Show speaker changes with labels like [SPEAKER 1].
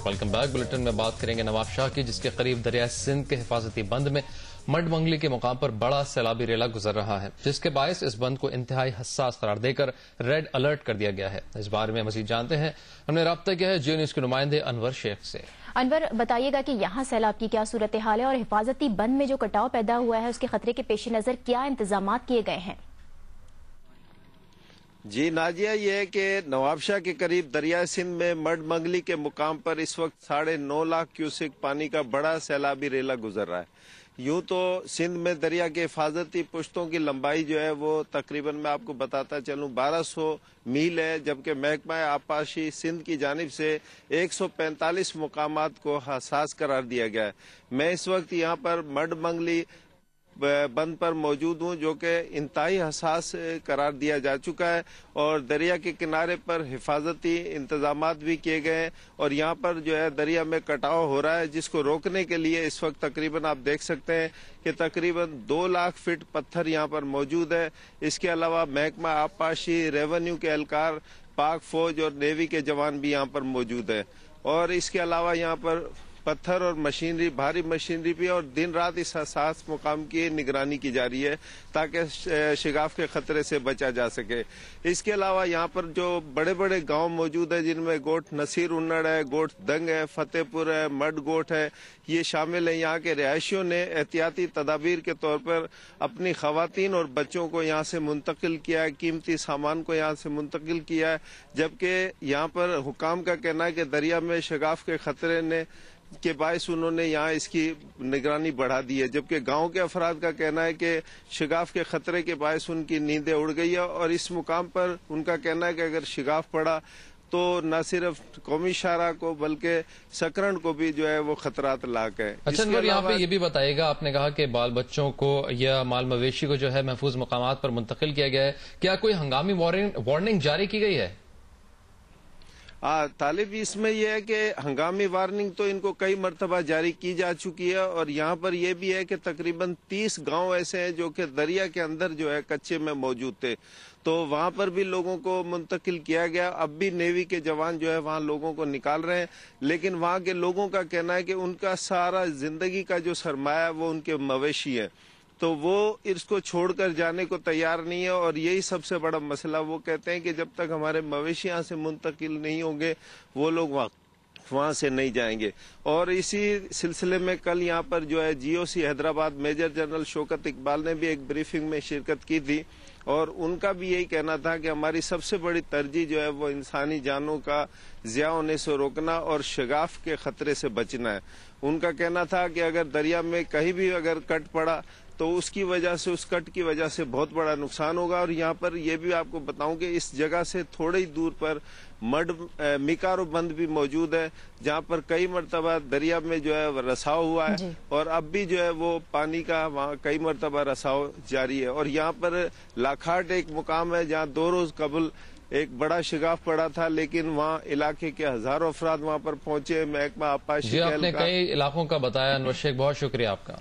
[SPEAKER 1] Welcome back. Bulletin میں بات کریں گے نواب شاہ کی، جس کے قریب دریائے سندھ کے حفاظتی بند میں مڈ منگلی کے مقام پر بڑا سیلابی ریلا گزر رہا ہے، جس کے باعث اس بند کو انتہائی حساس قرار دے کر ریڈ الرٹ کر دیا گیا ہے۔ اس بارے میں مزید جانتے ہیں، ہم نے رابطہ کیا ہے جیو نیوز کے نمائندے انور شیخ سے۔
[SPEAKER 2] انور، بتائیے گا کہ یہاں سیلاب کی کیا صورتحال ہے اور حفاظتی بند میں جو کٹاؤ پیدا ہوا ہے اس کے خطرے کے پیش نظر کیا انتظامات کیے گئے ہیں؟
[SPEAKER 3] جی ناجیہ، یہ ہے کہ نواب شاہ کے قریب دریائے سندھ میں مڈ منگلی کے مقام پر اس وقت 9.5 لاکھ کیوسک پانی کا بڑا سیلابی ریلا گزر رہا ہے۔ یوں تو سندھ میں دریا کے حفاظتی پشتوں کی لمبائی جو ہے وہ تقریباً میں آپ کو بتاتا چلوں 1200 میل ہے، جبکہ محکمہ آبپاشی سندھ کی جانب سے 145 مقامات کو حساس قرار دیا گیا ہے۔ میں اس وقت یہاں پر مڈ منگلی بند پر موجود ہوں، جو کہ انتہائی حساس قرار دیا جا چکا ہے اور دریا کے کنارے پر حفاظتی انتظامات بھی کیے گئے ہیں، اور یہاں پر جو ہے دریا میں کٹاؤ ہو رہا ہے، جس کو روکنے کے لیے اس وقت تقریباً آپ دیکھ سکتے ہیں کہ تقریباً 2 لاکھ فٹ پتھر یہاں پر موجود ہے۔ اس کے علاوہ محکمہ آبپاشی، ریونیو کے اہلکار، پاک فوج اور نیوی کے جوان بھی یہاں پر موجود ہیں، اور اس کے علاوہ یہاں پر پتھر اور مشینری، بھاری مشینری بھی، اور دن رات اس حساس مقام کی نگرانی کی جا رہی ہے تاکہ شگاف کے خطرے سے بچا جا سکے۔ اس کے علاوہ یہاں پر جو بڑے بڑے گاؤں موجود ہیں، جن میں گوٹھ نصیر انڑ ہے، گوٹھ دنگ ہے، فتح پور ہے، مڈ گوٹھ ہے، یہ شامل ہیں۔ یہاں کے رہائشیوں نے احتیاطی تدابیر کے طور پر اپنی خواتین اور بچوں کو یہاں سے منتقل کیا ہے، قیمتی سامان کو یہاں سے منتقل کیا ہے، جبکہ یہاں پر حکام کا کہنا ہے کہ دریا میں شگاف کے خطرے کے باعث انہوں نے یہاں اس کی نگرانی بڑھا دی ہے، جبکہ گاؤں کے افراد کا کہنا ہے کہ شگاف کے خطرے کے باعث ان کی نیندیں اڑ گئی ہے، اور اس مقام پر ان کا کہنا ہے کہ اگر شگاف پڑا تو نہ صرف قومی شاہراہ کو بلکہ سکرنڈ کو بھی جو ہے وہ خطرات لاحق ہے۔
[SPEAKER 1] اچھا انور، یہاں پہ یہ بھی بتائیے گا، آپ نے کہا کہ بال بچوں کو یا مال مویشی کو جو ہے محفوظ مقامات پر منتقل کیا گیا ہے، کیا کوئی ہنگامی وارننگ جاری کی گئی ہے؟
[SPEAKER 3] طالب، اس میں یہ ہے کہ ہنگامی وارننگ تو ان کو کئی مرتبہ جاری کی جا چکی ہے، اور یہاں پر یہ بھی ہے کہ تقریباً 30 گاؤں ایسے ہیں جو کہ دریا کے اندر جو ہے کچے میں موجود تھے، تو وہاں پر بھی لوگوں کو منتقل کیا گیا۔ اب بھی نیوی کے جوان جو ہے وہاں لوگوں کو نکال رہے ہیں، لیکن وہاں کے لوگوں کا کہنا ہے کہ ان کا سارا زندگی کا جو سرمایہ ہے وہ ان کے مویشی ہے، تو وہ اس کو چھوڑ کر جانے کو تیار نہیں ہے، اور یہی سب سے بڑا مسئلہ۔ وہ کہتے ہیں کہ جب تک ہمارے مویشی یہاں سے منتقل نہیں ہوں گے وہ لوگ وہاں سے نہیں جائیں گے۔ اور اسی سلسلے میں کل یہاں پر جو ہے جی او سی حیدرآباد میجر جنرل شوکت اقبال نے بھی ایک بریفنگ میں شرکت کی تھی، اور ان کا بھی یہی کہنا تھا کہ ہماری سب سے بڑی ترجیح جو ہے وہ انسانی جانوں کا ضیاع ہونے سے روکنا اور شگاف کے خطرے سے بچنا ہے۔ ان کا کہنا تھا کہ اگر دریا میں کہیں بھی اگر کٹ پڑا تو اس کی وجہ سے، اس کٹ کی وجہ سے بہت بڑا نقصان ہوگا۔ اور یہاں پر یہ بھی آپ کو بتاؤں کہ اس جگہ سے تھوڑی دور پر میکارو بند بھی موجود ہے، جہاں پر کئی مرتبہ دریا میں جو ہے رساؤ ہوا ہے، اور اب بھی جو ہے وہ پانی کا وہاں کئی مرتبہ رساؤ جاری ہے۔ اور یہاں پر لاکھاٹ ایک مقام ہے جہاں 2 روز قبل ایک بڑا شگاف پڑا تھا، لیکن وہاں علاقے کے ہزاروں افراد وہاں پر پہنچے۔ محکمہ آبپاشی
[SPEAKER 1] جی، آپ نے کئی علاقوں کا بتایا انور شیخ، بہت شکریہ آپ کا۔